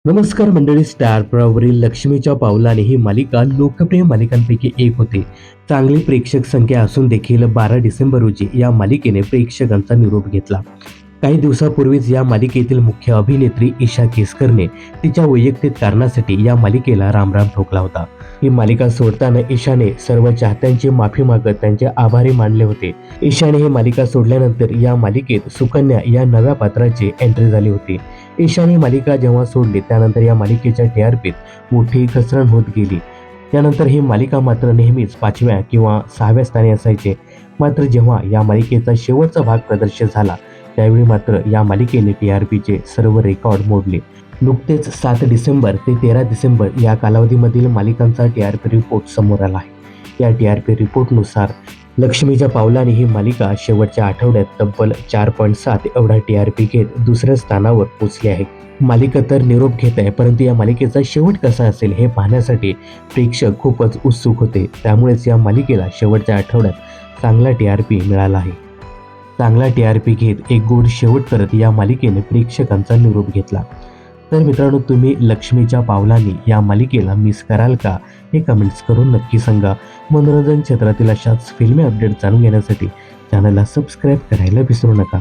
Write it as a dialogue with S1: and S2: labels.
S1: नमस्कार मंडळी. स्टार प्रवाहावरील लक्ष्मीच्या पावलाने ही मालिका लोकप्रिय मालिकांपैकी एक होती. चांगली प्रेक्षक संख्या असून देखील 12 डिसेंबर रोजी या मालिकेने प्रेक्षकांचा निरोप घेतला. काही दिवसापूर्वीच या मालिकेतील मुख्य अभिनेत्री ईशा केसकरने तिच्या वैयक्तिक कारणासाठी या मालिकेला रामराम ठोकला होता. ही मालिका सोडताना ईशाने सर्व चाहत्यांची माफी मागत त्यांचे आभारी मानले होते. ईशाने ही मालिका सोडल्यानंतर या मालिकेत सुकन्या या नव्या पात्राची एंट्री झाली होती. ईशाने मालिका जेव्हा सोडली त्यानंतर या मालिकेच्या टीआरपीत मोठी घसरण होत गेली. त्यानंतर ही मालिका मात्र नेहमीच 5व्या किंवा 6व्या स्थानी असायचे. मात्र जेव्हा या मालिकेचा शेवटचा भाग प्रदर्शित झाला त्यावेळी मात्र या मालिकेने टीआरपीचे सर्व रेकॉर्ड मोडले. नुकतेच 7 डिसेंबर ते 13 डिसेंबर या कालावधीमधील मालिकांचा टीआरपी रिपोर्ट समोर आला आहे. या टीआरपी रिपोर्टनुसार लक्ष्मीच्या पावलाने ही मालिका शेवटच्या आठवड्यात तब्बल 4.7 एवढा टीआरपी घेत दुसऱ्या स्थानावर पोहोचली आहे. मालिका तर निरोप घेत आहे, परंतु या मालिकेचा शेवट कसा असेल हे पाहण्यासाठी प्रेक्षक खूपच उत्सुक होते. त्यामुळेच या मालिकेला शेवटच्या आठवड्यात चांगला टीआरपी मिळाला आहे. चांगला टीआरपी घेत एक गोड शेवट करत या मालिकेने प्रेक्षकांचा निरोप घेतला. तर मित्रांनो, तुम्ही लक्ष्मीच्या पावलांनी या मालिकेला मिस कराल का हे कमेंट्स करून नक्की सांगा. मनोरंजन क्षेत्रातील अशाच फिल्मी अपडेट जाणून घेण्यासाठी चॅनलला सबस्क्राईब करायला विसरू नका.